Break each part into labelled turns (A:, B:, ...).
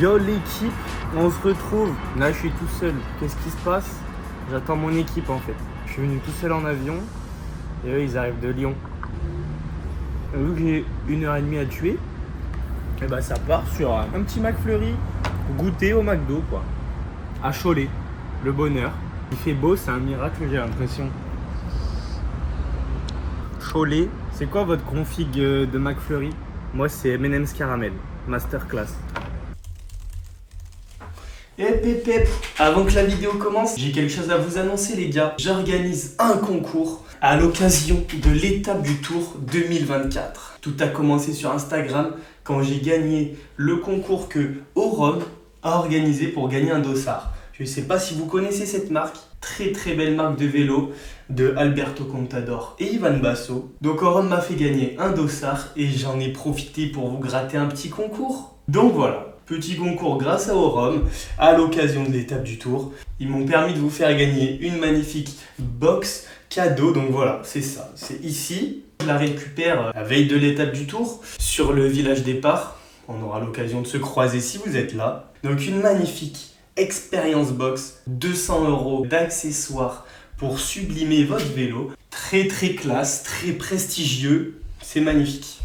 A: Yo l'équipe, on se retrouve. Là je suis tout seul. Qu'est-ce qui se passe? J'attends mon équipe en fait. Je suis venu tout seul en avion. Et eux ils arrivent de Lyon. Et vu que j'ai 1h30 à tuer, et bah ça part sur un petit McFlurry goûter au McDo quoi. À Cholet, le bonheur. Il fait beau, c'est un miracle j'ai l'impression. Cholet, c'est quoi votre config de McFlurry? Moi c'est M&M's caramel, masterclass. Hep, avant que la vidéo commence, j'ai quelque chose à vous annoncer les gars. J'organise un concours à l'occasion de l'étape du Tour 2024. Tout a commencé sur Instagram quand j'ai gagné le concours que Orom a organisé pour gagner un dossard. Je ne sais pas si vous connaissez cette marque, très belle marque de vélo de Alberto Contador et Ivan Basso. Donc Orom m'a fait gagner un dossard et j'en ai profité pour vous gratter un petit concours. Donc voilà. Petit concours grâce à Orom à l'occasion de l'étape du Tour. Ils m'ont permis de vous faire gagner une magnifique box cadeau. Donc voilà, c'est ça. C'est ici. Je la récupère la veille de l'étape du Tour sur le village départ. On aura l'occasion de se croiser si vous êtes là. Donc une magnifique expérience box. 200 € d'accessoires pour sublimer votre vélo. Très classe, très prestigieux. C'est magnifique.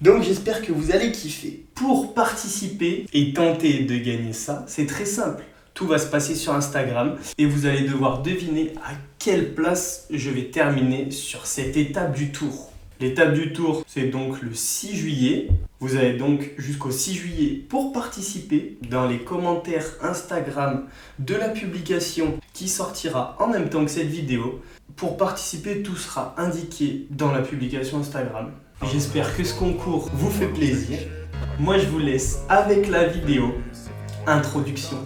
A: Donc j'espère que vous allez kiffer. Pour participer et tenter de gagner ça, c'est très simple. Tout va se passer sur Instagram et vous allez devoir deviner à quelle place je vais terminer sur cette étape du Tour. L'étape du Tour, c'est donc le 6 juillet. Vous avez donc jusqu'au 6 juillet pour participer dans les commentaires Instagram de la publication qui sortira en même temps que cette vidéo. Pour participer, tout sera indiqué dans la publication Instagram. J'espère que ce concours vous fait plaisir. Moi, je vous laisse avec la vidéo introduction.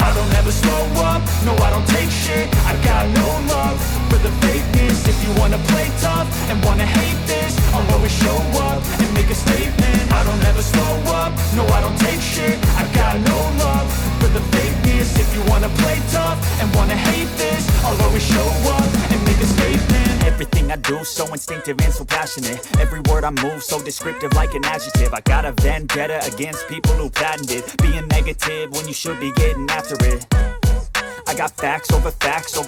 B: I don't ever slow up, no I don't take shit. I got no love for the fakeness. If you wanna play tough and wanna hate this, I'll always show up and make a statement. I don't ever slow up, no I don't take shit. I got no love for the fakeness. If you wanna play tough and wanna hate this, I'll always show up and make a statement. Everything I do so instinctive and so passionate. Every word I move so descriptive like an adjective. I got a vendetta against people who patented being negative when you should be getting after it. I got facts over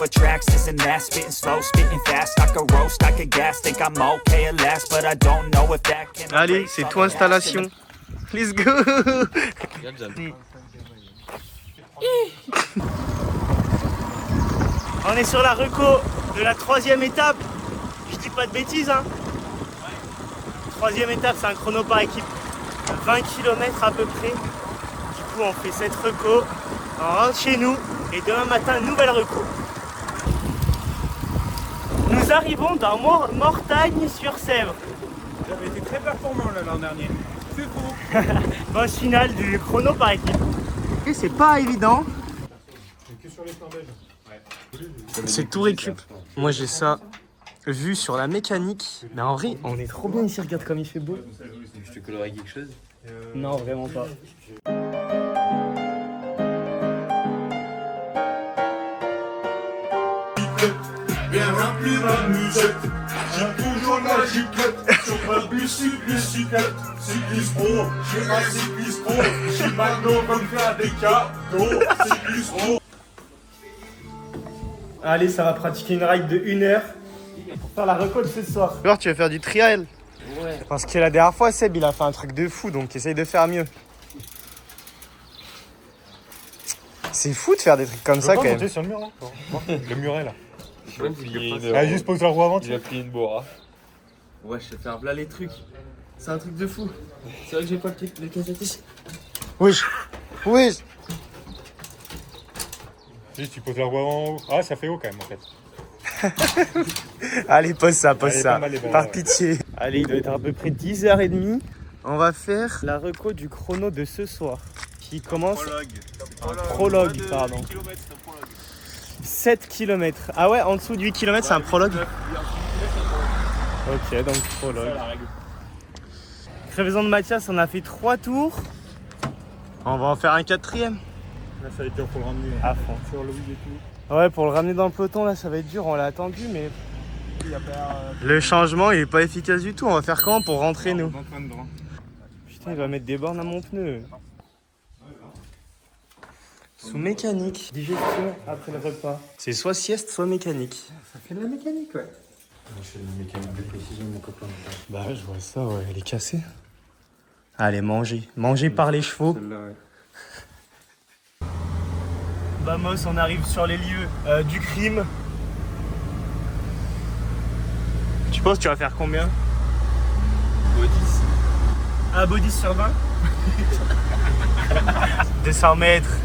B: tracks, this and that. Spitting slow, spitting fast. I could roast, I could gas. Think I'm okay at last, but I don't know if that can.
A: Allez, c'est toi installation. Let's go. On est sur la reco de la 3e étape. Je dis pas de bêtises hein. 3e étape, c'est un chrono par équipe. 20 km à peu près. Du coup on fait cette reco. On rentre chez nous et demain matin, nouvelle reco. Nous arrivons dans Mortagne-sur-Sèvre.
C: J'avais été très performant l'an dernier. C'est faux.
A: Boss finale du chrono par équipe. Et c'est pas évident.
C: Que sur les Norvèges.
A: C'est tout récup. Moi j'ai ça vu sur la mécanique. Mais en vrai, on est trop bien ici, regarde comme il fait beau.
D: Je te colorie quelque chose?
A: Non, vraiment pas.
E: Bien rempli ma musette, j'ai toujours la giclette sur ma bicyclette. Cyclistro, j'ai ma cyclistro, j'ai Magno va me faire des cadeaux. Cyclistro.
A: Allez, ça va pratiquer une ride de 1 heure pour faire la reco de ce soir. Alors, tu vas faire du trial? Ouais. Parce que la dernière fois, Seb, il a fait un truc de fou, donc essaye de faire mieux. C'est fou de faire des trucs comme ça quand même.
C: Sur le mur là. Le muret là.
D: Ah,
C: juste pose la roue avant.
D: Il a pris une bora.
A: Ouais, je sais faire là les trucs. C'est un truc de fou. C'est vrai que j'ai pas le cassette ici. Oui.
C: Juste tu poses la roue avant. Ah, ça fait haut quand même en fait.
A: Allez, pose ça.
C: Mal,
A: Par pitié. Allez, il doit être à peu près 10h30. On va faire la reco du chrono de ce soir. Qui commence... Prologue, pardon. 7 km. Ah ouais, en dessous de 8 km, c'est un prologue. Ok, donc prologue. Crevaison de Mathias, on a fait 3 tours. On va en faire un 4e.
C: Là, ça va être dur pour le ramener.
A: À fond.
C: Sur le et tout.
A: Ouais, pour le ramener dans le peloton, là, ça va être dur. On l'a attendu, mais... Le changement, il est pas efficace du tout. On va faire comment pour rentrer, nous? Putain, il va mettre des bornes à mon pneu. Sous mécanique. Digestion après le repas. C'est soit sieste, soit mécanique.
F: Ça fait de la mécanique, ouais.
C: Je fais de la mécanique de précision, mon copain.
A: Bah ouais, je vois ça, ouais. Elle est cassée. Allez, manger. Manger par les chevaux.
F: Celle-là, ouais.
A: Vamos, on arrive sur les lieux du crime. Tu penses que tu vas faire combien?
D: Bodis.
A: Un body sur 20. 200 mètres.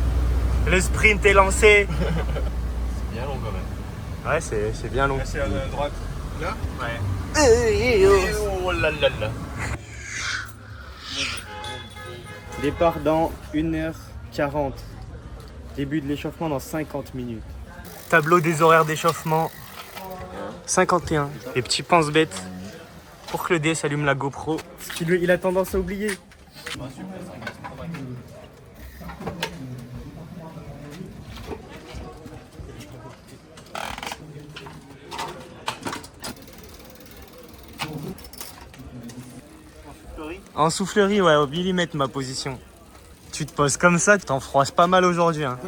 A: Le sprint est lancé.
D: C'est bien long quand même.
A: Ouais, c'est bien long.
F: Là, c'est à droite. Là?
A: Ouais.
D: Oh là là là.
A: Départ dans 1h40. Début de l'échauffement dans 50 minutes. Tableau des horaires d'échauffement. 51. Les petits pense-bêtes. Pour que le DS allume la GoPro. Parce qu'il a tendance à oublier. En soufflerie, ouais, au millimètre ma position. Tu te poses comme ça, tu t'en froisses pas mal aujourd'hui. Hein.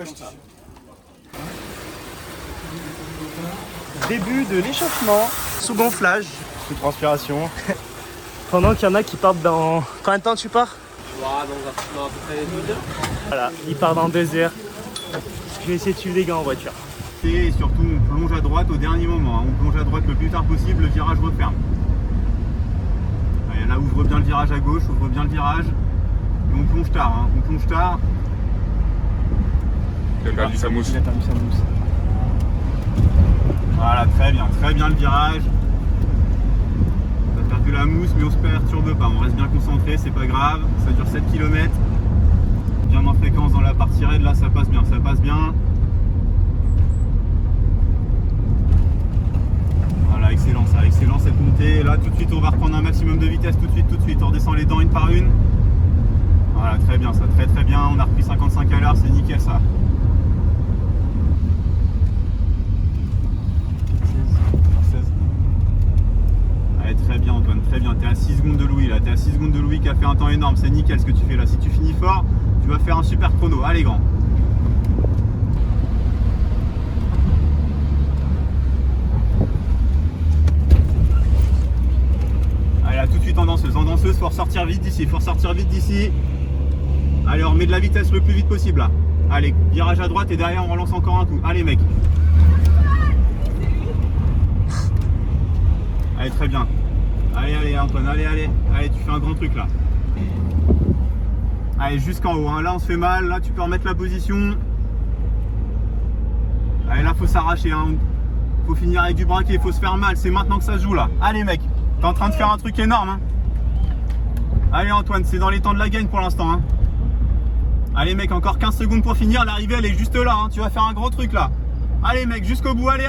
A: Début de l'échauffement, sous gonflage, sous transpiration. Pendant qu'il y en a qui partent dans... Combien de temps tu pars?
D: Dans à peu près 2 heures.
A: Voilà, il part dans 2 heures. Je vais essayer de suivre les gars en voiture.
E: Et surtout, on plonge à droite au dernier moment. On plonge à droite le plus tard possible, le virage referme. Allez, là, ouvre bien le virage à gauche, ouvre bien le virage. Et on plonge tard, hein. On plonge tard.
F: Il a perdu sa mousse.
A: Il a perdu sa mousse.
E: Voilà, très bien le virage. On a perdu la mousse, mais on se perturbe pas. On reste bien concentré, c'est pas grave. Ça dure 7 km. Bien en fréquence dans la partie raid, là, ça passe bien, ça passe bien. Voilà, excellent ça, excellent cette montée. Là, tout de suite, on va reprendre un maximum de vitesse, tout de suite. On redescend les dents une par une. Voilà, très bien ça, très bien. On a repris 55 à l'heure, c'est nickel ça. 16. Allez, très bien Antoine, très bien. T'es à 6 secondes de Louis là, t'es à 6 secondes de Louis qui a fait un temps énorme. C'est nickel ce que tu fais là. Si tu finis fort, tu vas faire un super chrono. Allez, grand. Allez, là, tout de suite en danseuse, faut ressortir vite d'ici, Allez, on remet de la vitesse le plus vite possible là. Allez, virage à droite et derrière on relance encore un coup. Allez mec. Allez, très bien. Allez Antoine, allez, tu fais un grand truc là. Allez, jusqu'en haut, hein. Là on se fait mal, là tu peux remettre la position. Allez, là faut s'arracher, hein. Faut finir avec du braquet, faut se faire mal, c'est maintenant que ça se joue là. Allez mec, t'es en train de faire un truc énorme, hein. Allez Antoine, c'est dans les temps de la gagne pour l'instant, hein. Allez mec, encore 15 secondes pour finir, l'arrivée elle est juste là, hein. Tu vas faire un gros truc là. Allez mec, jusqu'au bout, allez.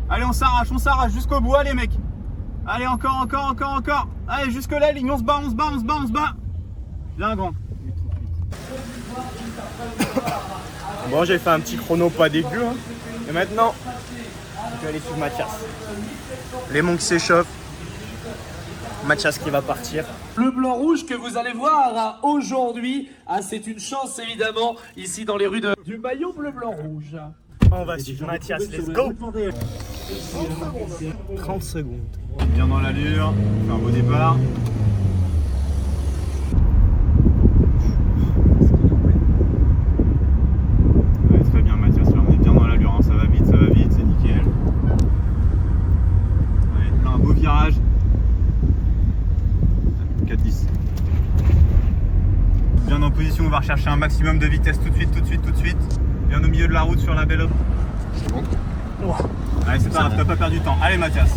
E: Allez, on s'arrache jusqu'au bout, allez mec. Allez, encore. Allez, jusque la ligne, on se bat. Bien grand.
A: Bon, j'ai fait un petit chrono pas dégueu. Hein. Et maintenant, je vais aller suivre Mathias. Lémon qui s'échauffe. Mathias qui va partir.
G: Le blanc rouge que vous allez voir aujourd'hui, c'est une chance évidemment ici dans les rues du maillot bleu blanc rouge.
A: On va suivre Mathias, let's go. 30 secondes.
E: Bien dans l'allure, on fait un beau départ. Ouais, très bien Mathias, là on est bien dans l'allure, hein. Ça va vite, c'est nickel. Ouais, là un beau virage. 4-10. Bien en position, on va rechercher un maximum de vitesse tout de suite. Bien au milieu de la route sur la belle offre.
F: C'est bon.
E: Allez, c'est pas grave, t'as pas perdu de temps. Allez Mathias,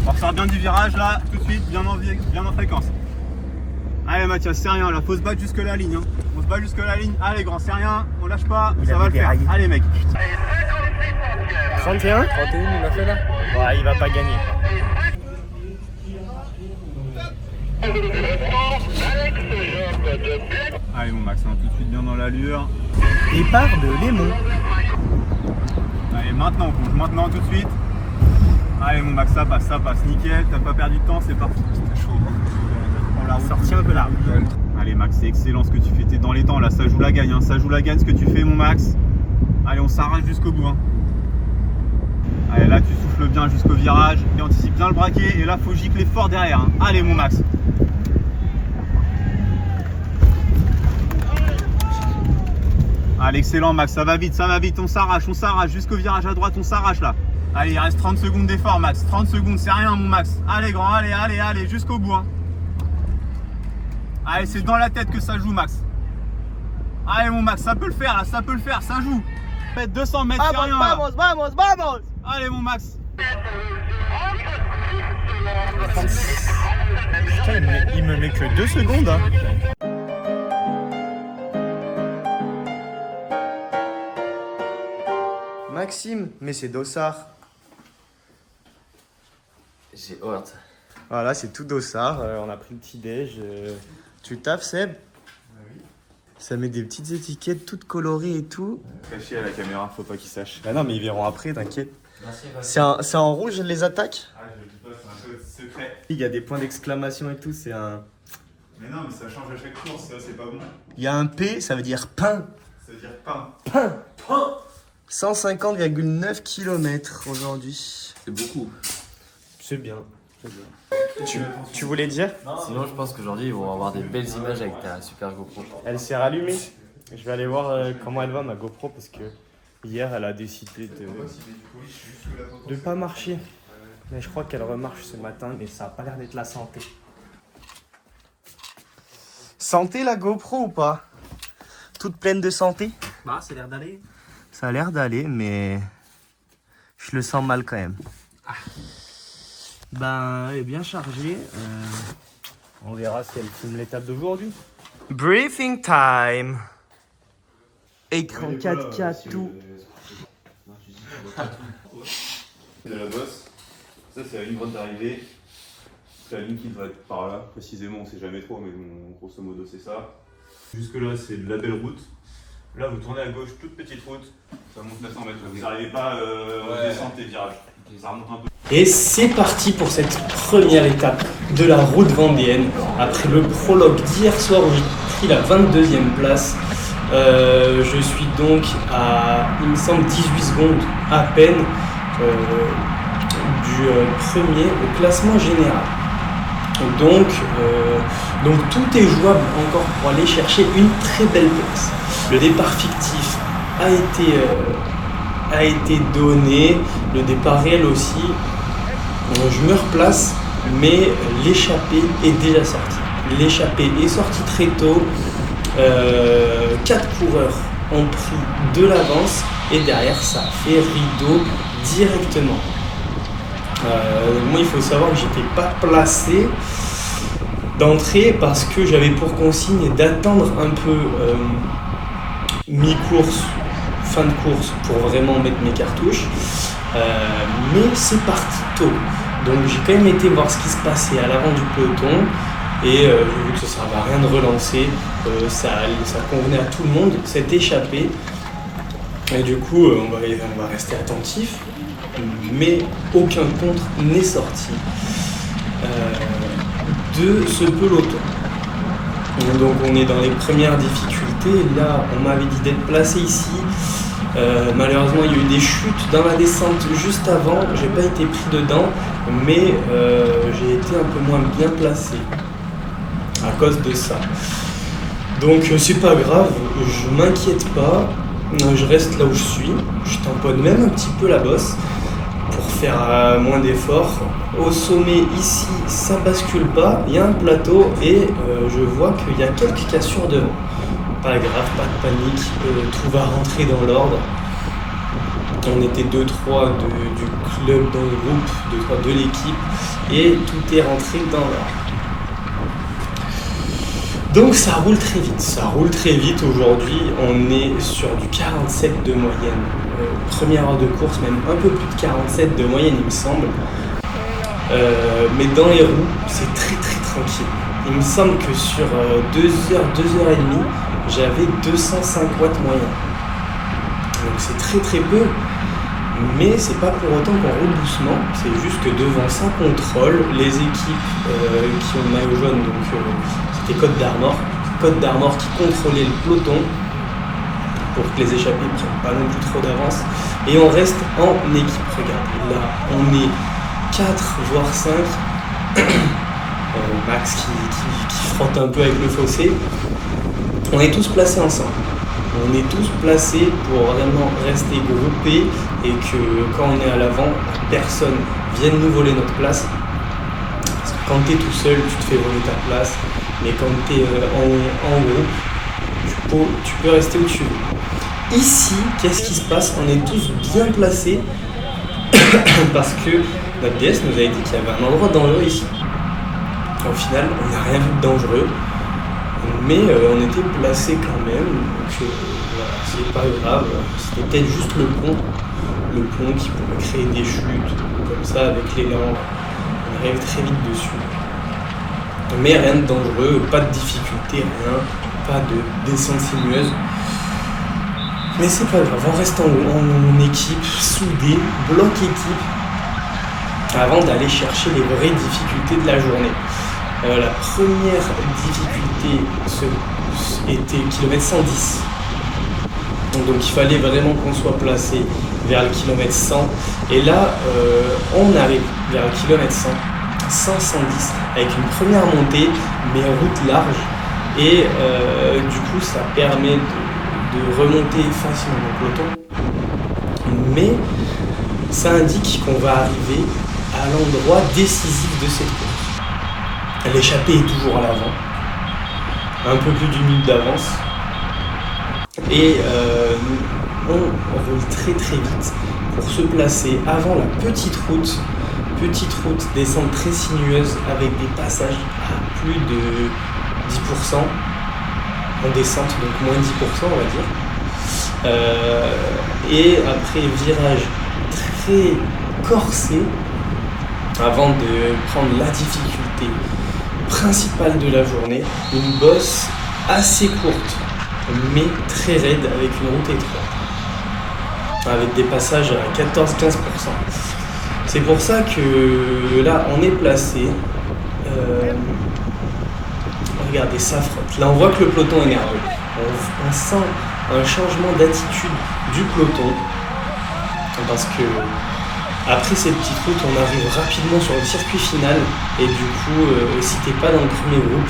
E: on ressort bien du virage là, tout de suite, bien en fréquence. Allez Mathias, c'est rien là, faut se battre jusque la ligne. Hein. On se bat jusque la ligne. Allez grand, c'est rien, on lâche pas, ça va le faire. Allez mec.
A: 31
F: 31, il a fait là.
A: Ouais, il va pas gagner.
E: Allez mon Max, hein, tout de suite bien dans l'allure.
A: Départ de Lémon.
H: Allez, maintenant, on plonge maintenant tout de suite. Allez, mon Max, ça passe, nickel. T'as pas perdu de temps, c'est parti. C'était chaud. On l'a sorti un peu là. Allez, Max, c'est excellent ce que tu fais. T'es dans les temps là, ça joue la gagne. Hein. Ça joue la gagne ce que tu fais, mon Max. Allez, on s'arrache jusqu'au bout. Hein. Allez, là, tu souffles bien jusqu'au virage. Et anticipe bien le braquet. Et là, faut gicler fort derrière. Hein. Allez, mon Max. Allez, excellent, Max. Ça va vite. On s'arrache jusqu'au virage à droite. On s'arrache là. Allez, il reste 30 secondes d'effort, Max. 30 secondes, c'est rien, mon Max. Allez, grand, allez, jusqu'au bout. Hein. Allez, c'est dans la tête que ça joue, Max. Allez, mon Max, ça peut le faire, là, ça joue. Faites 200 mètres, c'est rien. Vamos. Allez, mon Max. Putain, il me met que 2 secondes. Hein.
I: Maxime, mais c'est Dossard.
D: J'ai hâte.
I: Voilà, c'est tout Dossard. On a pris le petit déj. Tu taffes, Seb? Oui. Ça met des petites étiquettes toutes colorées et tout.
H: Caché à la caméra, faut pas qu'ils sachent.
I: Bah non, mais ils verront après, t'inquiète. C'est en rouge les attaques?
H: Ah, je le dis pas, c'est un peu secret.
I: Il y a des points d'exclamation et tout, c'est un...
H: Mais non, mais ça change à chaque course, ça c'est pas bon.
I: Il y a un P, ça veut dire pain.
H: Ça veut dire pain.
I: Pain 150,9 km aujourd'hui.
D: C'est beaucoup.
I: C'est bien. Tu voulais dire?
D: Sinon, je pense qu'aujourd'hui, ils vont avoir des belles images avec ta super GoPro.
I: Elle s'est rallumée. Je vais aller voir comment elle va, ma GoPro, parce que hier, elle a décidé de pas marcher. Mais je crois qu'elle remarche ce matin, mais ça a pas l'air d'être la santé. Santé, la GoPro ou pas? Toute pleine de santé?
A: Bah, ça a l'air d'aller.
I: Ça a l'air d'aller, mais je le sens mal quand même. Ah. Ben, elle est bien chargée. On verra si elle filme l'étape d'aujourd'hui. Briefing time. Écran 4K, tout.
H: De la bosse. Ça, c'est la ligne droite d'arrivée. C'est la ligne qui devrait être par là. Précisément, on sait jamais trop, mais bon, grosso modo, c'est ça. Jusque là, c'est de la belle route. Là, vous tournez à gauche, toute petite route. Ça monte 900 mètres. Vous n'arrivez pas en descente et virages. Ça remonte un peu.
A: Et c'est parti pour cette première étape de la route vendéenne. Après le prologue d'hier soir où j'ai pris la 22e place, je suis donc à, il me semble, 18 secondes à peine du premier au classement général. Donc tout est jouable encore pour aller chercher une très belle place. Le départ fictif a été donné, le départ réel aussi. Je me replace, mais l'échappée est déjà sortie. L'échappée est sortie très tôt. 4 coureurs ont pris de l'avance et derrière ça a fait rideau directement. Moi, il faut savoir que j'étais pas placé d'entrée parce que j'avais pour consigne d'attendre un peu mi-course, fin de course pour vraiment mettre mes cartouches. Mais c'est parti tôt. Donc j'ai quand même été voir ce qui se passait à l'avant du peloton et j'ai vu que ça ne servait à rien de relancer. Ça convenait à tout le monde, cette échappée. Et du coup, on va rester attentif. Mais aucun contre n'est sorti de ce peloton. Donc on est dans les premières difficultés. Là, on m'avait dit d'être placé ici. Malheureusement, il y a eu des chutes dans la descente juste avant. J'ai pas été pris dedans, mais j'ai été un peu moins bien placé à cause de ça. Donc c'est pas grave, je m'inquiète pas. Je reste là où je suis. Je tamponne même un petit peu la bosse pour faire moins d'efforts. Au sommet ici, ça bascule pas. Il y a un plateau et je vois qu'il y a quelques cassures devant. Pas grave, pas de panique, tout va rentrer dans l'ordre. On était 2-3 du club dans le groupe, 2-3 de l'équipe, et tout est rentré dans l'ordre. Donc ça roule très vite aujourd'hui, on est sur du 47 de moyenne. Première heure de course, même un peu plus de 47 de moyenne il me semble. Mais dans les roues, c'est très tranquille. Il me semble que sur 2 heures et demie, j'avais 205 watts moyen. Donc c'est très peu. Mais c'est pas pour autant qu'on roule doucement, c'est juste que devant ça contrôle les équipes qui ont le maillot jaune, donc c'était Côte d'Armor qui contrôlait le peloton pour que les échappés ne prennent pas non plus trop d'avance. Et on reste en équipe, regardez, là on est 4 voire 5, Max qui frotte un peu avec le fossé, on est tous placés ensemble. On est tous placés pour vraiment rester groupés et que quand on est à l'avant, personne vienne nous voler notre place. Parce que quand tu es tout seul, tu te fais voler ta place. Mais quand tu es en groupe, tu peux rester où tu veux. Ici, qu'est-ce qui se passe? On est tous bien placés parce que notre DS nous avait dit qu'il y avait un endroit dangereux ici. Au final, on n'a rien vu de dangereux. Mais on était placé quand même, donc voilà, c'est pas grave, c'était peut-être juste le pont qui pouvait créer des chutes, comme ça avec l'élan, on arrive très vite dessus. Mais rien de dangereux, pas de difficulté, rien, pas de descente sinueuse. Mais c'est pas grave, on reste en équipe, soudé, bloc équipe, avant d'aller chercher les vraies difficultés de la journée. La première difficulté était kilomètre 110. Donc il fallait vraiment qu'on soit placé vers le kilomètre 100. Et là, on arrive vers le kilomètre 100, 110, avec une première montée, mais route large. Et du coup, ça permet de remonter facilement le peloton. Mais ça indique qu'on va arriver à l'endroit décisif de cette course. L'échappée est toujours à l'avant, un peu plus d'une minute d'avance, et on roule très très vite pour se placer avant la petite route descente très sinueuse avec des passages à plus de 10% en descente, donc moins 10% on va dire, et après virage très corsé avant de prendre la difficulté principale de la journée, une bosse assez courte mais très raide avec une route étroite avec des passages à 14-15%. C'est pour ça que là on est placé, regardez, ça frotte, là on voit que le peloton est nerveux, on sent un changement d'attitude du peloton parce que après cette petite route, on arrive rapidement sur le circuit final et du coup, si t'es pas dans le premier groupe,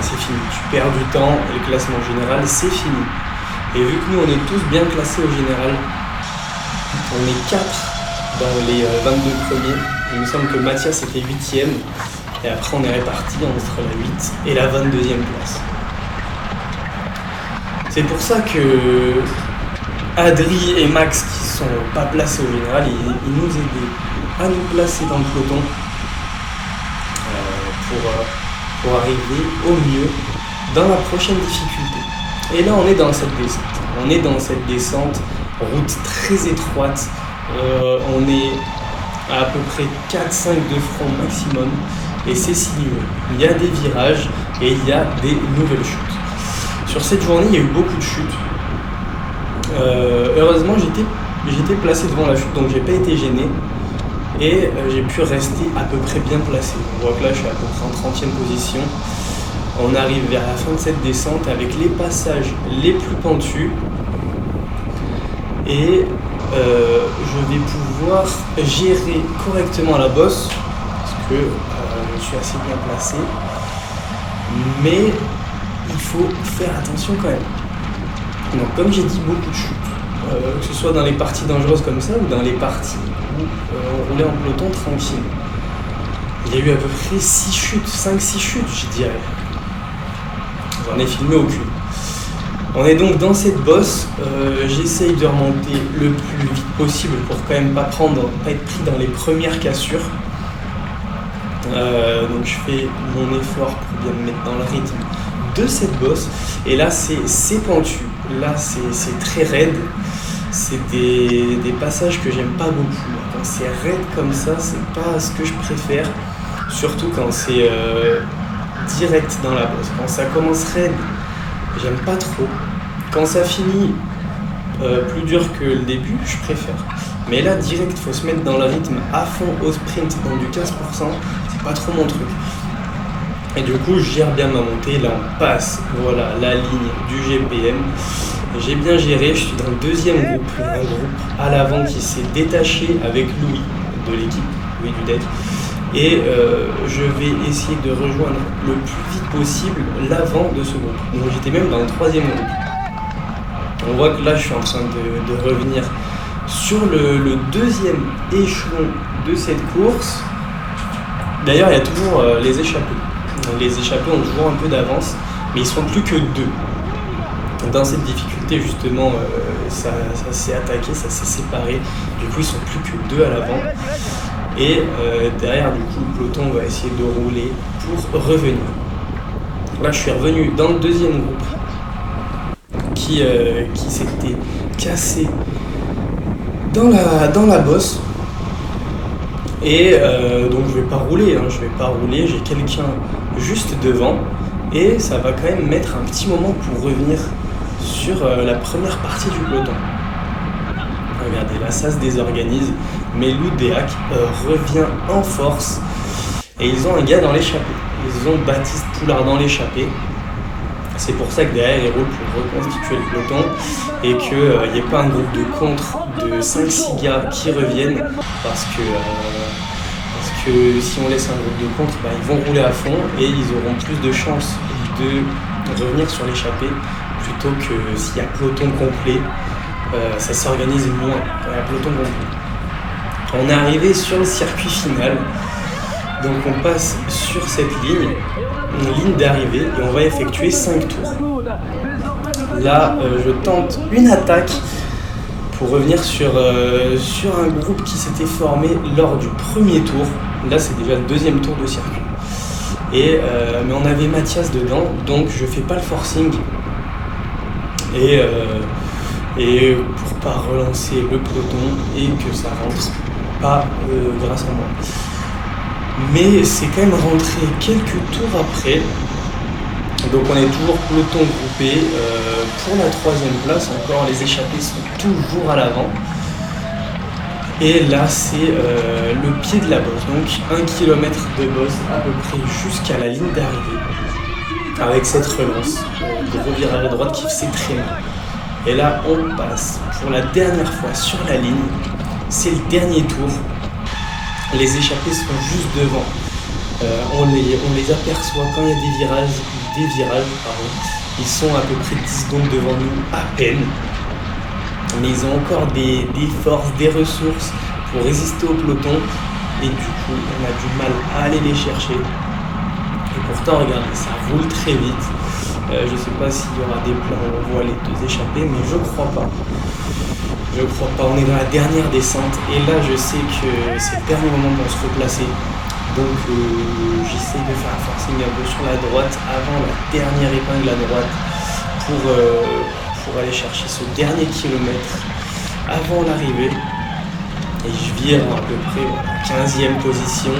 A: c'est fini. Tu perds du temps et le classement général, c'est fini. Et vu que nous, on est tous bien classés au général, on est 4 dans les 22 premiers. Il me semble que Mathias était 8ème et après on est répartis entre la 8 et la 22e place. C'est pour ça que Adri et Max qui sont pas placés au général, ils nous aidaient à nous placer dans le peloton pour arriver au mieux dans la prochaine difficulté. Et là on est dans cette descente. On est dans cette descente, route très étroite. On est à peu près 4-5 de front maximum et c'est sinueux. Il y a des virages et il y a des nouvelles chutes. Sur cette journée, il y a eu beaucoup de chutes. Heureusement, j'étais placé devant la chute, donc j'ai pas été gêné et j'ai pu rester à peu près bien placé. On voit que là, je suis à peu près en 30e position. On arrive vers la fin de cette descente avec les passages les plus pentus et je vais pouvoir gérer correctement la bosse parce que je suis assez bien placé, mais il faut faire attention quand même. Donc comme j'ai dit, beaucoup de chutes, que ce soit dans les parties dangereuses comme ça ou dans les parties où on roulait en peloton tranquille. Il y a eu à peu près 6 chutes, 5-6 chutes je dirais. J'en ai filmé aucune. On est donc dans cette bosse, j'essaye de remonter le plus vite possible pour quand même pas être pris dans les premières cassures. Donc je fais mon effort pour bien me mettre dans le rythme de cette bosse. Et là c'est pentu, là c'est très raide. C'est des passages que j'aime pas beaucoup. Quand c'est raide comme ça, c'est pas ce que je préfère. Surtout quand c'est direct dans la bosse. Quand ça commence raide, j'aime pas trop. Quand ça finit plus dur que le début, je préfère. Mais là, direct, faut se mettre dans le rythme à fond au sprint, dans du 15%, c'est pas trop mon truc. Et du coup, je gère bien ma montée. Là, on passe, voilà, la ligne du GPM. J'ai bien géré, je suis dans le deuxième groupe, un groupe à l'avant qui s'est détaché avec Louis de l'équipe, Louis du deck. Et je vais essayer de rejoindre le plus vite possible l'avant de ce groupe. Donc j'étais même dans le troisième groupe. On voit que là, je suis en train de revenir sur le deuxième échelon de cette course. D'ailleurs, il y a toujours les échappés. Les échappés ont toujours un peu d'avance, mais ils sont plus que 2. Dans cette difficulté, justement, ça s'est attaqué, ça s'est séparé. Du coup, ils sont plus que 2 à l'avant. Et derrière, du coup, le peloton va essayer de rouler pour revenir. Là, je suis revenu dans le deuxième groupe qui s'était cassé dans la bosse. Et donc je vais pas rouler, j'ai quelqu'un juste devant et ça va quand même mettre un petit moment pour revenir sur la première partie du peloton. Regardez, là ça se désorganise, mais l'Oudéac revient en force et ils ont un gars dans l'échappée. Ils ont Baptiste Poulard dans l'échappée. C'est pour ça que derrière ils roulent pour reconstituer le peloton et qu'il n'y ait pas un groupe de contre de 5-6 gars qui reviennent parce que si on laisse un groupe de contre, ils vont rouler à fond et ils auront plus de chances de revenir sur l'échappée plutôt que s'il y a peloton complet, ça s'organise moins quand il y a peloton complet. On est arrivé sur le circuit final, donc on passe sur cette ligne, une ligne d'arrivée et on va effectuer 5 tours. Là, je tente une attaque pour revenir sur un groupe qui s'était formé lors du premier tour. Là, c'est déjà le deuxième tour de circuit. Mais on avait Mathias dedans, donc je fais pas le forcing. Et pour pas relancer le peloton et que ça rentre pas grâce à moi. Mais c'est quand même rentré quelques tours après. Donc on est toujours peloton groupé. Pour la 3e place, encore les échappés sont toujours à l'avant. Et là c'est le pied de la bosse, donc 1 km de bosse à peu près jusqu'à la ligne d'arrivée. Avec cette relance, gros virage à droite qui fait très mal. Et là on passe pour la dernière fois sur la ligne. C'est le dernier tour. Les échappés sont juste devant. On les aperçoit quand il y a des virages. Ils sont à peu près 10 secondes devant nous à peine. Mais ils ont encore des forces, des ressources pour résister au peloton. Et du coup, on a du mal à aller les chercher. Et pourtant, regardez, ça roule très vite. Je ne sais pas s'il y aura des plans où on voit les 2 échappés, mais je crois pas. On est dans la dernière descente. Et là, je sais que c'est le dernier moment pour se replacer. Donc, j'essaye de faire un forcing un peu sur la droite avant la dernière épingle à droite pour aller chercher ce dernier kilomètre avant l'arrivée. Et je vire à peu près 15e position.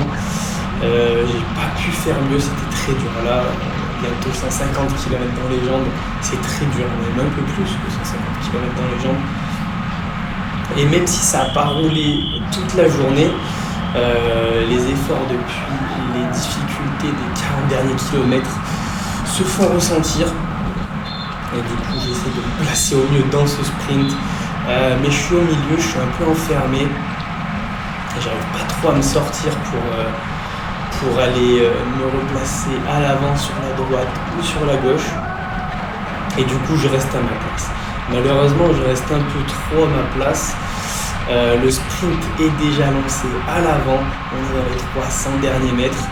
A: J'ai pas pu faire mieux, c'était très dur. Là, bientôt 150 km dans les jambes, c'est très dur, même un peu plus que 150 km dans les jambes. Et même si ça n'a pas roulé toute la journée, les efforts depuis les difficultés des 40 derniers kilomètres se font ressentir. Et du coup, j'essaie de me placer au mieux dans ce sprint. Mais je suis au milieu, je suis un peu enfermé. J'arrive pas trop à me sortir pour aller me replacer à l'avant sur la droite ou sur la gauche. Et du coup, je reste à ma place. Malheureusement, je reste un peu trop à ma place. Le sprint est déjà lancé à l'avant. On est dans les 300 derniers mètres.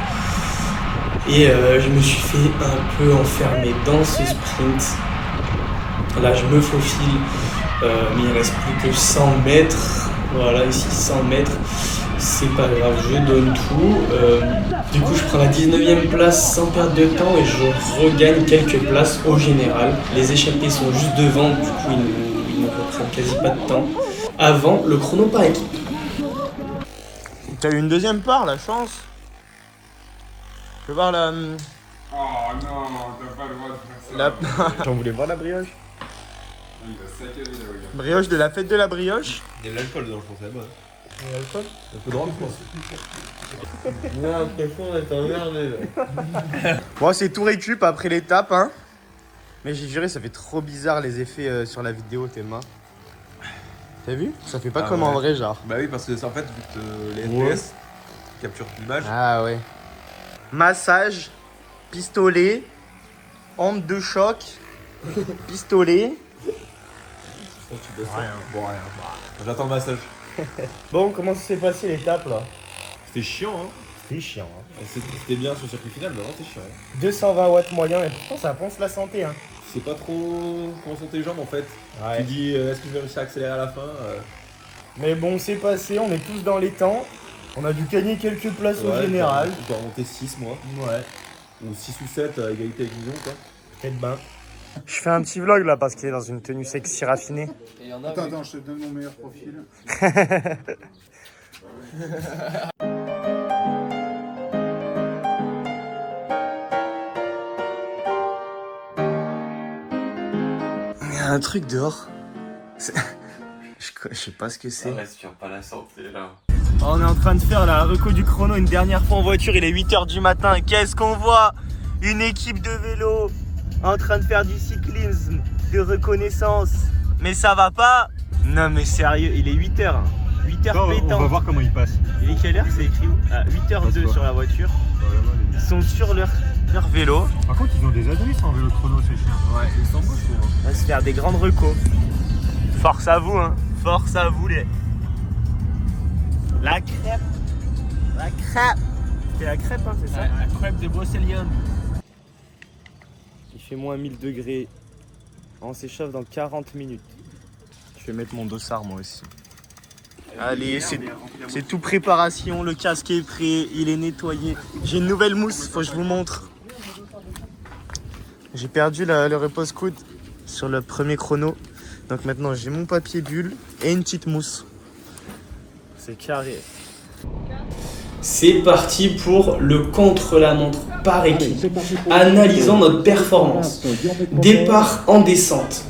A: Et je me suis fait un peu enfermer dans ce sprint. Là, je me faufile. Mais il ne reste plus que 100 mètres. Voilà, ici 100 mètres. C'est pas grave, je donne tout. Du coup, je prends la 19e place sans perdre de temps et je regagne quelques places au général. Les échappés sont juste devant, du coup, ils ne reprennent quasi pas de temps. Avant le chrono par équipe.
I: T'as eu une deuxième part, la chance. Je vais voir la...
F: Oh non, t'as pas le droit de faire ça.
I: J'en voulais voir la brioche. Brioche de la fête de la brioche.
E: Il y a de l'alcool dedans, je pense, là-bas.
I: Il y a l'alcool.
E: Un peu de rhum, je pense.
I: J'ai l'impression d'être emmerdé là. Bon, c'est tout récup après l'étape, hein. Mais j'ai juré, ça fait trop bizarre les effets sur la vidéo, tes mains. T'as vu? Ça fait pas comme en vrai, genre.
E: Bah oui, parce que en fait, vu que les FPS capturent l'image.
I: Ah ouais. Massage, pistolet, onde de choc, pistolet.
E: Rien. Bon, rien. J'attends le massage.
I: Bon, comment ça s'est passé l'étape là?
E: C'était chiant, hein.
I: C'était chiant, hein.
E: C'était bien sur le circuit final, mais non, c'était chiant.
I: 220 watts moyen, et pourtant ça pense la santé, hein.
E: C'est pas trop comment sont tes jambes en fait.
I: Ouais.
E: Tu dis est-ce que je vais réussir à accélérer à la fin
I: Mais bon, c'est passé, on est tous dans les temps. On a dû gagner quelques places au général.
E: Je dois remonter 6 moi.
I: Ouais.
E: Ou 6 ou 7 à égalité avec Guillaume quoi.
I: Peut-être ben. Je fais un petit vlog là parce qu'il est dans une tenue sexy raffinée.
F: Attends, je te donne mon meilleur profil.
I: Il y a un truc dehors. Je sais pas ce que c'est.
D: Ça respire pas la santé là.
I: On est en train de faire la reco du chrono une dernière fois en voiture. Il est 8 h du matin. Qu'est-ce qu'on voit? Une équipe de vélo en train de faire du cyclisme de reconnaissance. Mais ça va pas? Non mais sérieux, il est 8 h. 8 h pétant.
C: On va voir comment il passe.
I: Il est quelle heure? C'est écrit où? Ah, 8h02 sur la voiture. Ils sont sur leur vélo.
C: Par contre, ils ont des adresses en vélo chrono, ces chiens.
E: Ouais, ils sont beaux je trouve.
I: On va se faire des grandes recos. Force à vous, hein. Force à vous, les. La crêpe. La crêpe. C'est la crêpe, hein, c'est ça?
G: La crêpe des Bruxelliens.
I: Il fait moins 1000 degrés. On s'échauffe dans 40 minutes. Je vais mettre mon dossard moi aussi. Allez, c'est tout préparation. Le casque est prêt, il est nettoyé. J'ai une nouvelle mousse, faut que je vous montre. J'ai perdu le repose-coude sur le premier chrono. Donc maintenant j'ai mon papier bulle et une petite mousse. C'est carré.
A: C'est parti pour le contre-la-montre par équipe. Analysons notre performance. Départ en descente.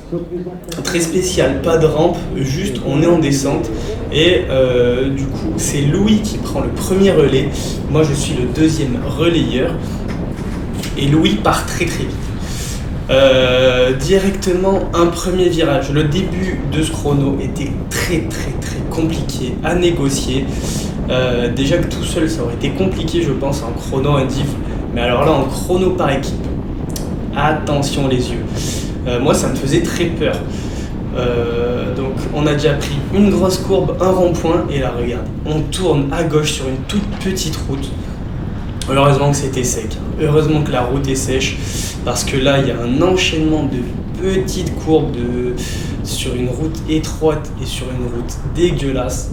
A: Très spécial, pas de rampe, juste on est en descente. Et du coup, c'est Louis qui prend le premier relais. Moi, je suis le deuxième relayeur. Et Louis part très très vite. Directement un premier virage. Le début de ce chrono était très très très compliqué à négocier. Déjà que tout seul ça aurait été compliqué je pense en chrono indiv, mais alors là en chrono par équipe, attention les yeux. Moi ça me faisait très peur. Donc on a déjà pris une grosse courbe, un rond-point et là regarde, on tourne à gauche sur une toute petite route. Heureusement que c'était sec, heureusement que la route est sèche, parce que là il y a un enchaînement de petites courbes sur une route étroite et sur une route dégueulasse.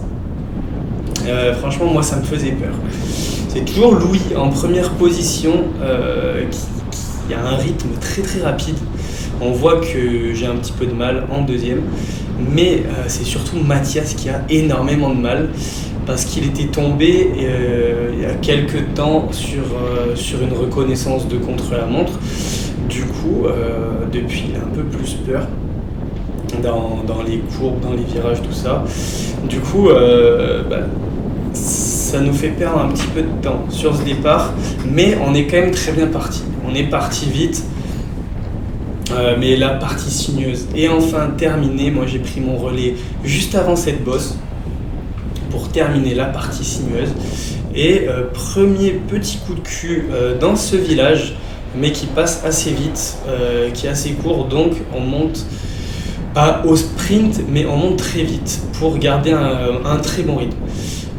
A: Franchement moi ça me faisait peur. C'est toujours Louis en première position qui a un rythme très très rapide. On voit que j'ai un petit peu de mal en deuxième, mais c'est surtout Mathias qui a énormément de mal parce qu'il était tombé il y a quelques temps sur une reconnaissance de contre-la-montre. Du coup, depuis il a un peu plus peur dans les courbes, dans les virages, tout ça. Du coup, ça nous fait perdre un petit peu de temps sur ce départ, mais on est quand même très bien parti. On est parti vite, mais la partie sinueuse est enfin terminée. Moi j'ai pris mon relais juste avant cette bosse pour terminer la partie sinueuse. Et premier petit coup de cul dans ce village, mais qui passe assez vite, qui est assez court, donc on monte pas au sprint, mais on monte très vite pour garder un très bon rythme.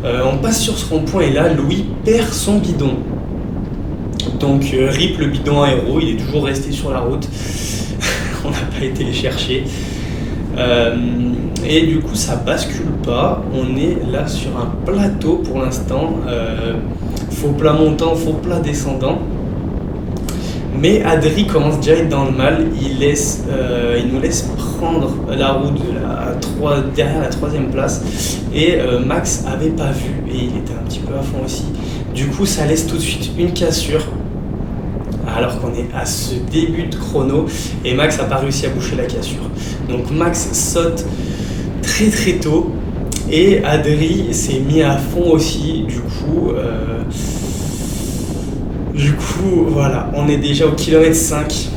A: On passe sur ce rond-point et là, Louis perd son bidon. Donc RIP le bidon aéro, il est toujours resté sur la route. On n'a pas été les chercher. Et du coup, ça bascule pas. On est là sur un plateau pour l'instant. Faux plat montant, faux plat descendant. Mais Adri commence déjà à être dans le mal. Il nous laisse prendre la route derrière la troisième place. Et Max avait pas vu et il était un petit peu à fond aussi. Du coup, ça laisse tout de suite une cassure. alors qu'on est à ce début de chrono et Max n'a pas réussi à boucher la cassure. Donc Max saute très très tôt et Adri s'est mis à fond aussi. Du coup, voilà, on est déjà au kilomètre 5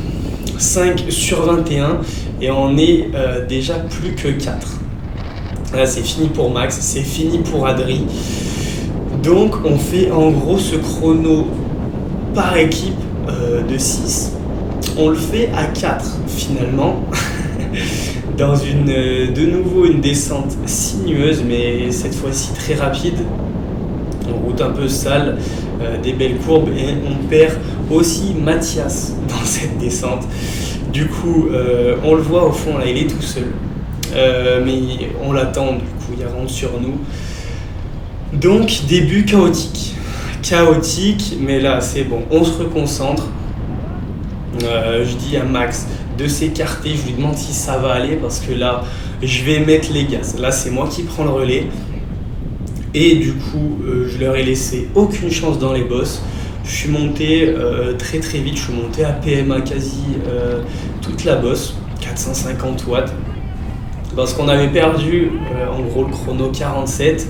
A: sur 21 et on est déjà plus que 4. Là, c'est fini pour Max, c'est fini pour Adri. Donc, on fait en gros ce chrono par équipe de 6. On le fait à 4 finalement, dans de nouveau une descente sinueuse, mais cette fois-ci très rapide. En route un peu sale, des belles courbes, et on perd aussi Mathias dans cette descente. Du coup, on le voit au fond, là, il est tout seul. Mais on l'attend, du coup, il rentre sur nous. Donc, début chaotique, mais là, c'est bon, on se reconcentre. Je dis à Max de s'écarter, je lui demande si ça va aller, parce que là, je vais mettre les gaz. Là, c'est moi qui prends le relais. Et du coup, je leur ai laissé aucune chance dans les bosses. Je suis monté très très vite, je suis monté à PMA quasi toute la bosse, 450 watts. Parce qu'on avait perdu en gros le chrono 47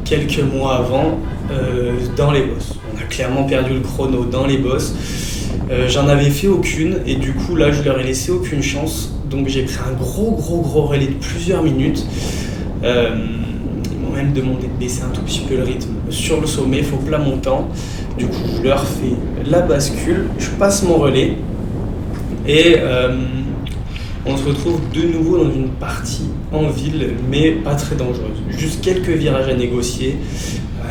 A: quelques mois avant dans les bosses. On a clairement perdu le chrono dans les bosses. J'en avais fait aucune et du coup là je leur ai laissé aucune chance. Donc j'ai pris un gros relais de plusieurs minutes. Même demandé de baisser un tout petit peu le rythme sur le sommet, faux plat montant. Du coup, je leur fais la bascule, je passe mon relais et on se retrouve de nouveau dans une partie en ville, mais pas très dangereuse. Juste quelques virages à négocier.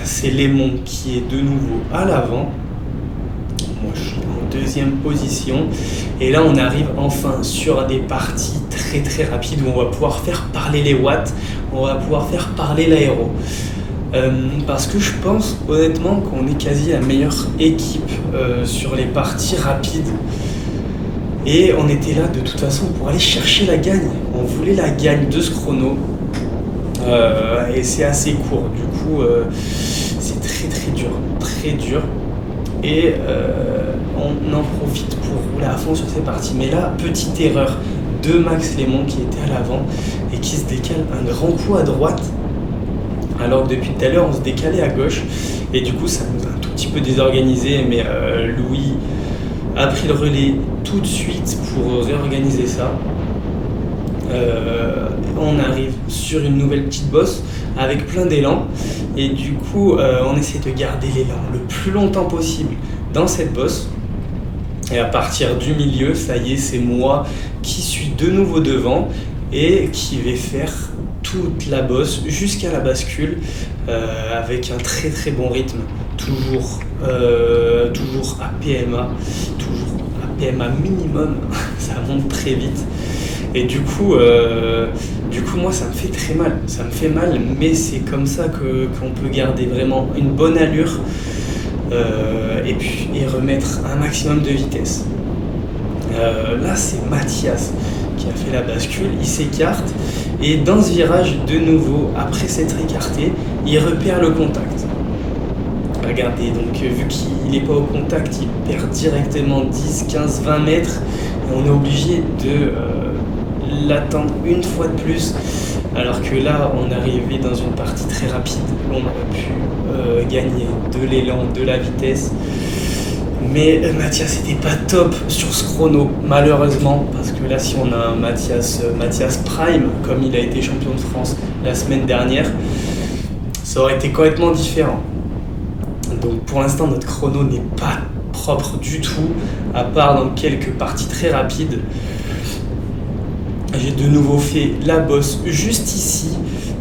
A: C'est Lémon qui est de nouveau à l'avant. Moi, je suis en deuxième position. Et là, on arrive enfin sur des parties très très rapides où on va pouvoir faire parler les watts, on va pouvoir faire parler l'aéro. Parce que je pense honnêtement qu'on est quasi la meilleure équipe sur les parties rapides. Et on était là de toute façon pour aller chercher la gagne. On voulait la gagne de ce chrono. Et c'est assez court. Du coup, c'est très dur. Et on en profite pour rouler à fond sur ces parties. Mais là, petite erreur de Max Lémon qui était à l'avant et qui se décale un grand coup à droite. Alors que depuis tout à l'heure, on se décalait à gauche. Et du coup, ça nous a un tout petit peu désorganisé. Mais Louis a pris le relais tout de suite pour réorganiser ça. On arrive sur une nouvelle petite bosse avec plein d'élan et du coup on essaie de garder l'élan le plus longtemps possible dans cette bosse et à partir du milieu, ça y est, c'est moi qui suis de nouveau devant et qui vais faire toute la bosse jusqu'à la bascule avec un très bon rythme, toujours à PMA minimum, ça monte très vite. Et du coup, moi, ça me fait très mal. Ça me fait mal, mais c'est comme ça qu'on peut garder vraiment une bonne allure et remettre un maximum de vitesse. Là, c'est Mathias qui a fait la bascule. Il s'écarte et dans ce virage, de nouveau, après s'être écarté, il repère le contact. Regardez, donc vu qu'il n'est pas au contact, il perd directement 10, 15, 20 mètres. Et on est obligé de l'attendre une fois de plus, alors que là on arrivait dans une partie très rapide où on aurait pu gagner de l'élan, de la vitesse, mais Mathias n'était pas top sur ce chrono malheureusement, parce que là si on a un Mathias Prime comme il a été champion de France la semaine dernière, ça aurait été complètement différent. Donc pour l'instant notre chrono n'est pas propre du tout, à part dans quelques parties très rapides. J'ai de nouveau fait la bosse juste ici.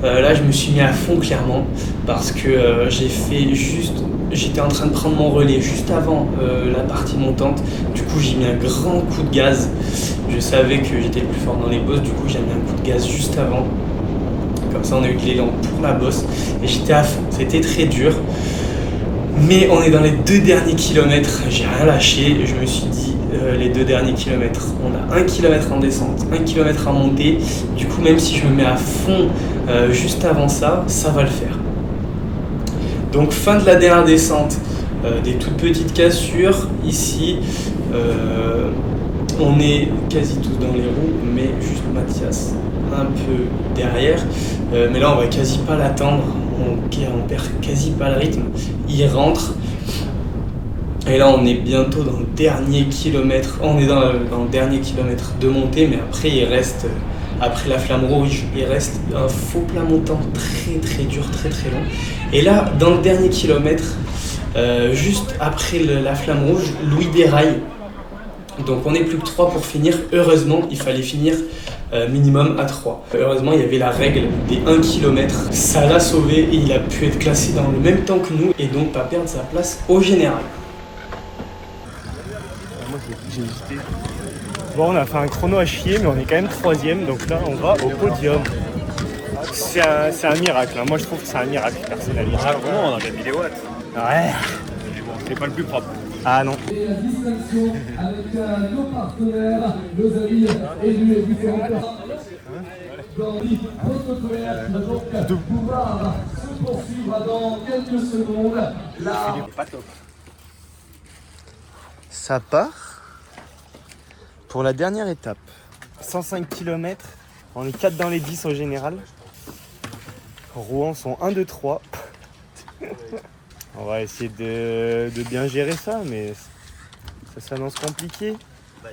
A: Là, je me suis mis à fond clairement parce que j'étais en train de prendre mon relais juste avant la partie montante. Du coup, j'ai mis un grand coup de gaz. Je savais que j'étais le plus fort dans les bosses. Du coup, j'ai mis un coup de gaz juste avant. Comme ça, on a eu de l'élan pour la bosse. Et j'étais à fond. C'était très dur. Mais on est dans les 2 derniers kilomètres. J'ai rien lâché. Je me suis dit, les 2 derniers kilomètres, on a 1 kilomètre en descente, 1 kilomètre en montée. Du coup, même si je me mets à fond juste avant ça, ça va le faire. Donc fin de la dernière descente, des toutes petites cassures. Ici, on est quasi tous dans les roues, mais juste Mathias un peu derrière. Mais là, on va quasi pas l'attendre, on perd quasi pas le rythme. Il rentre. Et là, on est bientôt dans le dernier kilomètre. On est dans le dernier kilomètre de montée, mais après, il reste, après la flamme rouge, il reste un faux plat montant très très dur, très très long. Et là, dans le dernier kilomètre, juste après la flamme rouge, Louis déraille. Donc, on n'est plus que 3 pour finir. Heureusement, il fallait finir minimum à 3. Heureusement, il y avait la règle des 1 km. Ça l'a sauvé et il a pu être classé dans le même temps que nous et donc pas perdre sa place au général.
I: J'ai hésité. Bon, on a fait un chrono à chier, mais on est quand même 3ème, donc là on va au podium. C'est un miracle, hein. Moi je trouve que c'est un miracle personnellement.
H: Ah vraiment, on a gagné des watts.
I: Ouais.
H: Mais bon, c'est pas le plus propre.
I: Ah non.
G: Et la distinction avec nos partenaires, nos amis élus et différents dans les protocolaires qui vont pouvoir se poursuivre dans quelques secondes. Là,
H: Pas top.
I: Ça part pour la dernière étape. 105 km, on est 4 dans les 10 en général. Rouen sont 1, 2, 3. On va essayer de bien gérer ça, mais ça s'annonce compliqué.
D: On va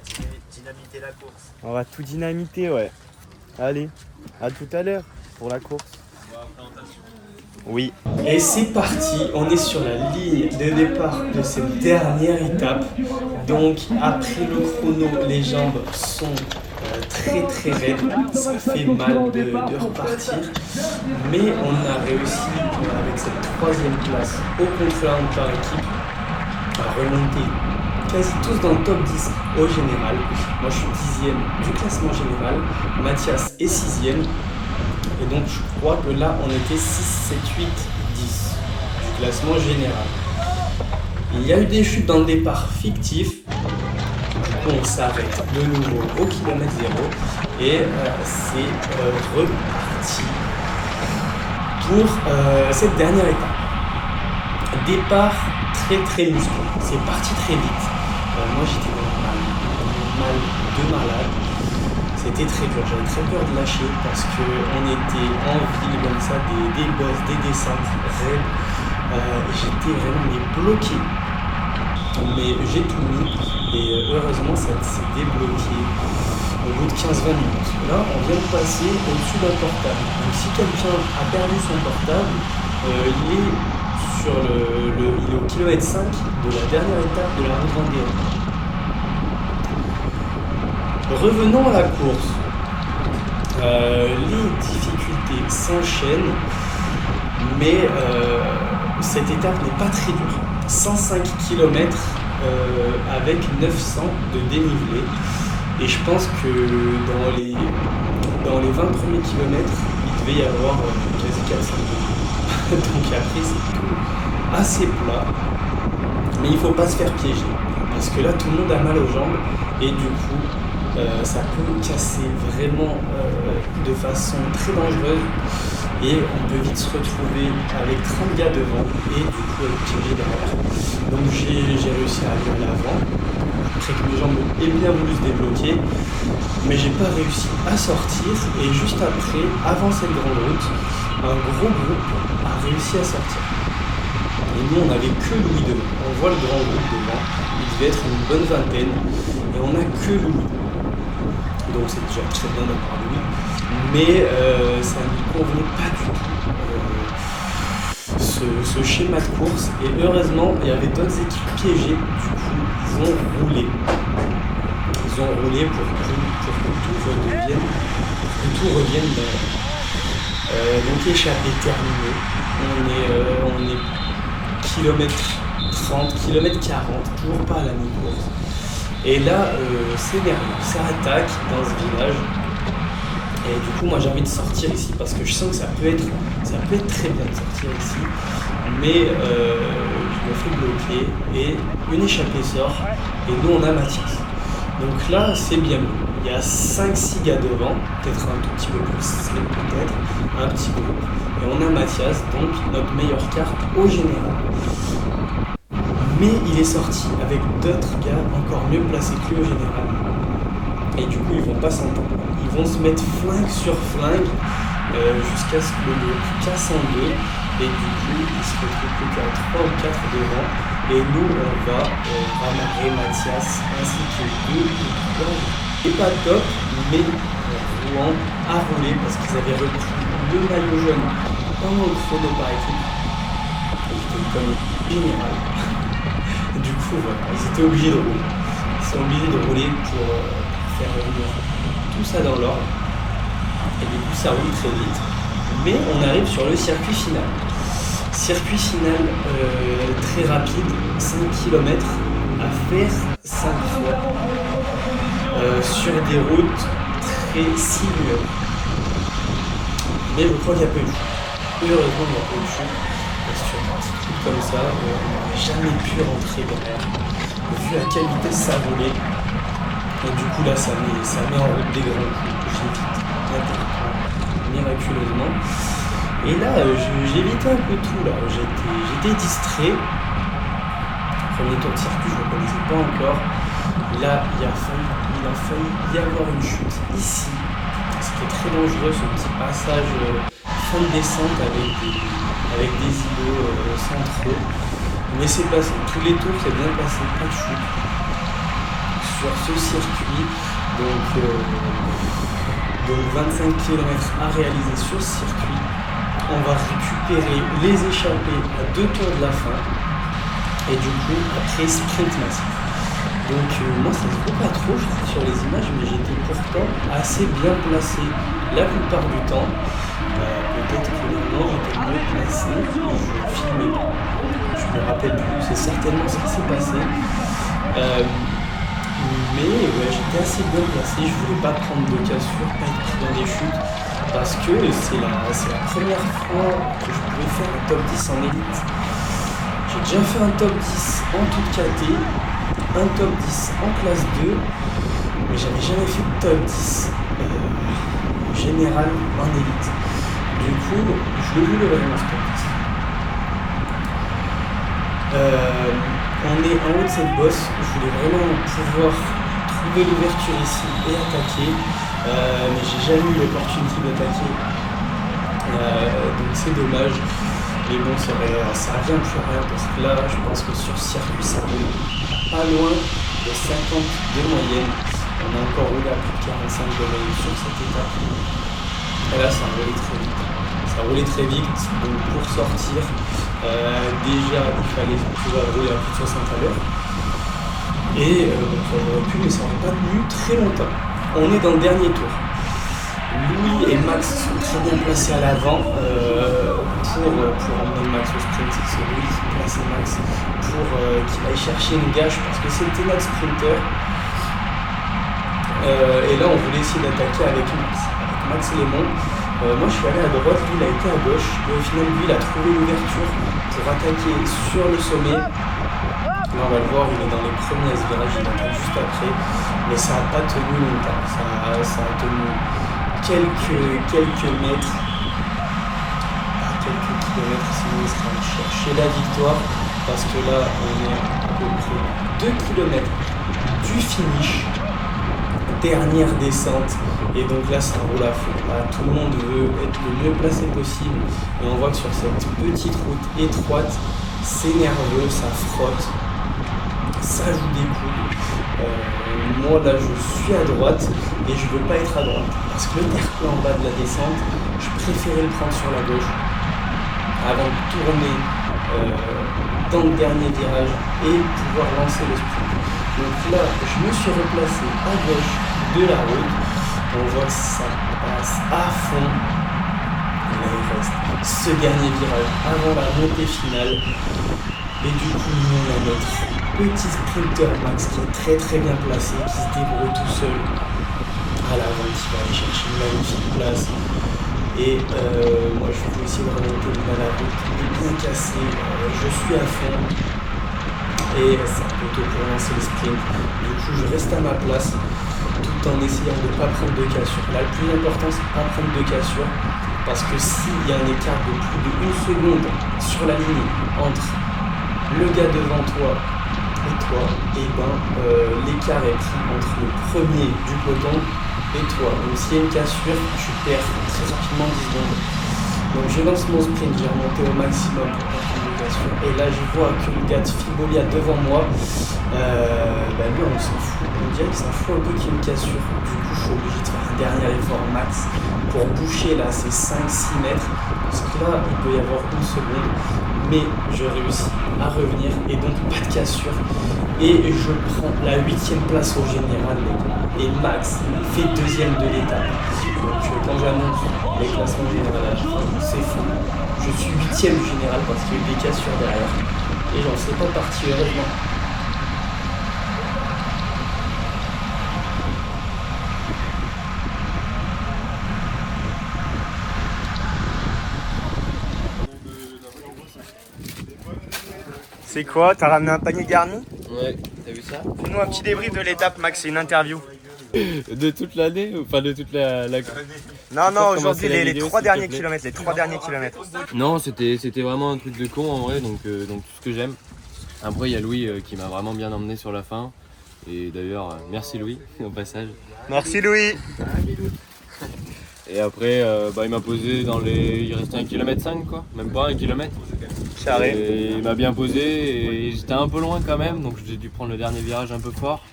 D: dynamiter la course.
I: On va tout dynamiter, ouais. Allez, à tout à l'heure pour la course. Oui.
A: Et c'est parti, on est sur la ligne de départ de cette dernière étape. Donc après le chrono, les jambes sont très très raides, ça fait mal de repartir. Mais on a réussi avec cette 3e place au contre-la-montre par équipe à remonter quasi tous dans le top 10 au général. Moi je suis 10e du classement général, Mathias est 6e. Et donc je crois que là on était 6, 7, 8, 10 du classement général. Il y a eu des chutes dans le départ fictif. Du coup on s'arrête de nouveau au kilomètre 0 et c'est reparti pour cette dernière étape. Départ très très musclé, c'est parti très vite. Moi j'étais dans un mal de malade. C'était très dur, j'avais très peur de lâcher parce qu'on était en ville comme ça, des bosses, des descentes raides. J'étais vraiment bloqué. Mais j'ai tout mis et heureusement ça s'est débloqué au bout de 15-20 minutes. Là on vient de passer au-dessus d'un portable. Donc si quelqu'un a perdu son portable, il est sur il est au kilomètre 5 de la dernière étape de la route vendéenne. Revenons à la course. Les difficultés s'enchaînent, mais cette étape n'est pas très dure. 105 km avec 900 de dénivelé. Et je pense que dans les 20 premiers kilomètres, il devait y avoir quasi 400 de Donc après, c'est tout assez plat. Mais il ne faut pas se faire piéger. Parce que là, tout le monde a mal aux jambes. Et du coup, ça peut casser vraiment de façon très dangereuse et on peut vite se retrouver avec 30 gars devant et du coup être piégé derrière. Donc j'ai réussi à aller à l'avant après que mes jambes aient bien voulu se débloquer, mais j'ai pas réussi à sortir et juste après, avant cette grande route, un gros groupe a réussi à sortir. Et nous on n'avait que Louis devant. On voit le grand groupe devant, il devait être une bonne vingtaine et on n'a que Louis. Donc c'est déjà très bien d'avoir Louis, mais ça ne lui convenait pas du tout ce schéma de course. Et heureusement, il y avait d'autres équipes piégées, du coup ils ont roulé. Ils ont roulé pour que tout revienne d'ailleurs. Donc échappée terminée, on est kilomètre 30, kilomètre 40, toujours pas à la mi-course. Et là, c'est nerveux, ça attaque dans ce village. Et du coup, moi j'ai envie de sortir ici parce que je sens que ça peut être très bien de sortir ici. Mais je me fais bloquer et une échappée sort. Et nous, on a Mathias. Donc là, c'est bien mieux. Il y a 5-6 gars devant, peut-être un tout petit peu plus, peut-être un petit groupe. Et on a Mathias, donc notre meilleure carte au général. Mais il est sorti avec d'autres gars encore mieux placés que lui au général. Et du coup, ils vont pas s'entendre. Ils vont se mettre flingue sur flingue jusqu'à ce que le groupe casse en deux. Et du coup, il se retrouve plus qu'à 3 ou 4 devant. Et nous, on va ramarrer Mathias ainsi que 2 ou 3. Et pas top, mais Rouen a roulé parce qu'ils avaient repris le maillot jaune pendant le chrono par équipe. C'était comme général. Du coup, voilà, ils étaient obligés de rouler. Ils sont obligés de rouler pour faire revenir tout ça dans l'ordre. Et du coup, ça roule très vite. Mais on arrive sur le circuit final. Circuit final très rapide, 5 km à faire 5 fois sur des routes très sinueuses. Mais je crois qu'il n'y a pas eu de chute. Heureusement, il n'y a pas eu de chute. Parce que sur un petit truc comme ça, on n'aurait jamais pu rentrer derrière. Vu à quelle vitesse ça roulait. Et du coup, là, ça met en route des grands coups. J'évite miraculeusement. Et là, j'évitais un peu tout, là. J'étais distrait. Premier tour de circuit, je ne le connaissais pas encore. Là, il a failli y avoir une chute ici. C'était très dangereux, ce petit passage fin de descente avec des îlots centraux. Mais c'est passé. Tous les tours, c'est bien passé. Pas de chute. Sur ce circuit, donc 25 km à réaliser sur ce circuit. On va récupérer les échappées à 2 tours de la fin et du coup après sprint massif. Donc moi ça se voit pas trop je trouve sur les images, mais j'étais pourtant assez bien placé la plupart du temps. Peut-être que maintenant j'étais mieux placé et je filmais pas. Je me rappelle plus, c'est certainement ce qui s'est passé. Mais ouais, j'étais assez bien placé, je voulais pas prendre de cassure, pas être pris dans des chutes. Parce que c'est la première fois que je pouvais faire un top 10 en élite. J'ai déjà fait un top 10 en toute KT, un top 10 en classe 2, mais j'avais jamais fait de top 10 général en élite. Du coup, je le voulais vraiment ce top 10. On est en haut de cette bosse, je voulais vraiment pouvoir trouver l'ouverture ici et attaquer. Mais j'ai jamais eu l'opportunité d'attaquer, donc c'est dommage. Mais bon, ça revient plus à rien parce que là, je pense que sur ce circuit, ça roule pas loin de 50 de moyenne. On a encore roulé à plus de 45 de moyenne sur cette étape. Et là, ça roulait très vite. Ça roulait très vite, donc pour sortir, déjà il fallait pouvoir rouler à plus de 60 à l'heure. Et ça aurait pu, mais ça n'aurait pas tenu très longtemps. On est dans le dernier tour. Louis et Max sont très bien placés à l'avant pour emmener Max au sprint. C'est Louis qui place Max pour qu'il aille chercher une gâche parce que c'était notre sprinter. Et là on voulait essayer d'attaquer avec Max Lémon. Moi je suis allé à droite, lui il a été à gauche. Et au final lui il a trouvé l'ouverture pour attaquer sur le sommet. Là on va le voir, il est dans les premiers virages, il attaque juste après. Mais ça n'a pas tenu longtemps, ça a tenu quelques mètres, pas quelques kilomètres, sinon il sera allé chercher la victoire, parce que là on est à peu près 2 km du finish, dernière descente, et donc là ça roule à fond. Là, tout le monde veut être le mieux placé possible, et on voit que sur cette petite route étroite, c'est nerveux, ça frotte, ça joue des coups. Moi là je suis à droite et je veux pas être à droite parce que le terre-plein en bas de la descente, je préférais le prendre sur la gauche avant de tourner dans le dernier virage et pouvoir lancer le sprint. Donc là je me suis replacé à gauche de la route, on voit que ça passe à fond. Et là il reste ce dernier virage avant la montée finale et du coup nous on a notre petit sprinter Max qui est très très bien placé, qui se débrouille tout seul à l'avant, qui va aller chercher une magnifique place. Et moi je vais essayer de remonter à la route, il est bien cassé, je suis à fond et c'est un peu tôt pour lancer le sprint. Du coup je reste à ma place tout en essayant de ne pas prendre de cassure. Là le plus important c'est de ne pas prendre de cassure parce que s'il y a un écart de plus de 1 seconde sur la ligne entre le gars devant toi et toi, et ben l'écart est pris entre le premier du peloton et toi. Donc s'il y a une cassure, tu perds très rapidement 10 secondes. Donc je lance mon sprint, j'ai remonté au maximum pour pas qu'il y ait de cassure. Et là je vois que le gars de Fibolia devant moi, lui on s'en fout, on dirait qu'il s'en fout un peu qu'il y ait une cassure. Du coup je suis obligé de faire un dernier effort max pour boucher là ces 5-6 mètres. Parce que là il peut y avoir une seconde. Mais je réussis à revenir et donc pas de cassure. Et je prends la 8e place au général. Et Max fait 2e de l'étape. Donc quand j'annonce les classements généraux à la fin, c'est fou. Je suis 8e du général parce qu'il y a eu des cassures derrière. Et j'en sais pas parti heureusement.
I: C'est quoi? T'as ramené un panier garni?
J: Ouais, t'as vu ça?
I: Fais-nous un petit débrief de l'étape, Max, c'est une interview.
J: De toute l'année? Enfin, de toute la...
I: Non, aujourd'hui, les 3 derniers kilomètres,
J: Non, c'était vraiment un truc de con en vrai, donc tout ce que j'aime. Après, il y a Louis qui m'a vraiment bien emmené sur la fin. Et d'ailleurs, merci Louis, au passage.
I: Merci Louis.
J: Et après, il m'a posé dans les... Il restait 1,5 km quoi, même pas 1 km.
I: Carré.
J: Et il m'a bien posé et j'étais un peu loin quand même, donc j'ai dû prendre le dernier virage un peu fort.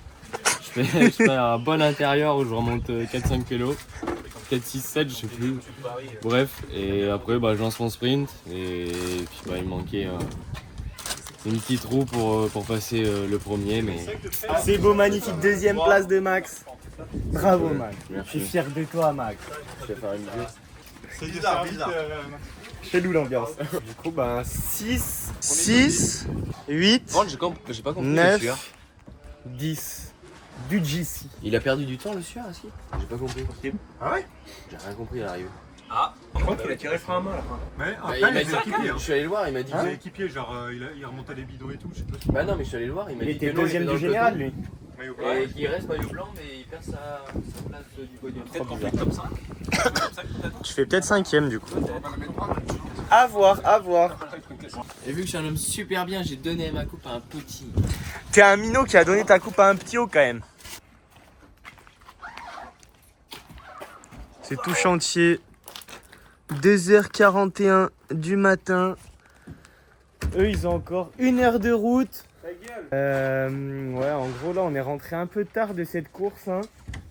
J: Je fais un bon intérieur où je remonte 4-5 kg, peut-être 6-7, je sais plus. Bref, et après je lance mon sprint et puis il me manquait une petite roue pour passer le premier. Mais
I: c'est beau, magnifique 2e place de Max. Bravo Max.
J: Merci.
I: Je suis fier de toi Max.
J: Je vais faire une vidéo.
F: C'est bizarre.
I: Chelou l'ambiance. Du coup 6, 8,
J: J'ai pas compris
I: 9,
J: le sueur.
I: 10 du GC.
J: Il a perdu du temps le sueur aussi? J'ai pas compris.
F: Ah ouais?
J: J'ai rien compris à l'arrivée.
F: Par contre, il a tiré frein à main à la fin. Mais
J: Il m'a dit, je suis allé le voir, il m'a dit.
F: Les équipiers, genre il remontait les bidons et tout, je sais pas si.
J: Bah non, mais je suis allé le voir, il m'a
I: Il
J: dit
I: était
J: que non,
I: 2e
J: dans
I: du
J: le
I: général
J: peloton.
I: lui.
J: Et qu'il reste maillot blanc, mais il perd sa place du podium.
I: Tu fais peut-être 5e du coup. À voir.
J: Et vu que je suis un homme super bien, j'ai donné ma coupe à un petit.
I: T'es un minot qui a donné ta coupe à un petit haut quand même. C'est tout chantier. 2h41 du matin. Eux, ils ont encore 1 heure de route. Ouais, en gros, là, on est rentré un peu tard de cette course. Hein.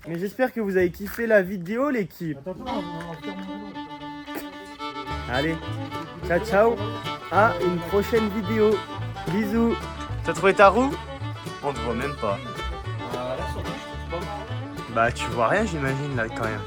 I: Mais j'espère que vous avez kiffé la vidéo, l'équipe. Allez, ciao, ciao. À une prochaine vidéo. Bisous. T'as trouvé ta roue? On te voit même pas. Bah, tu vois rien, j'imagine, là, quand même.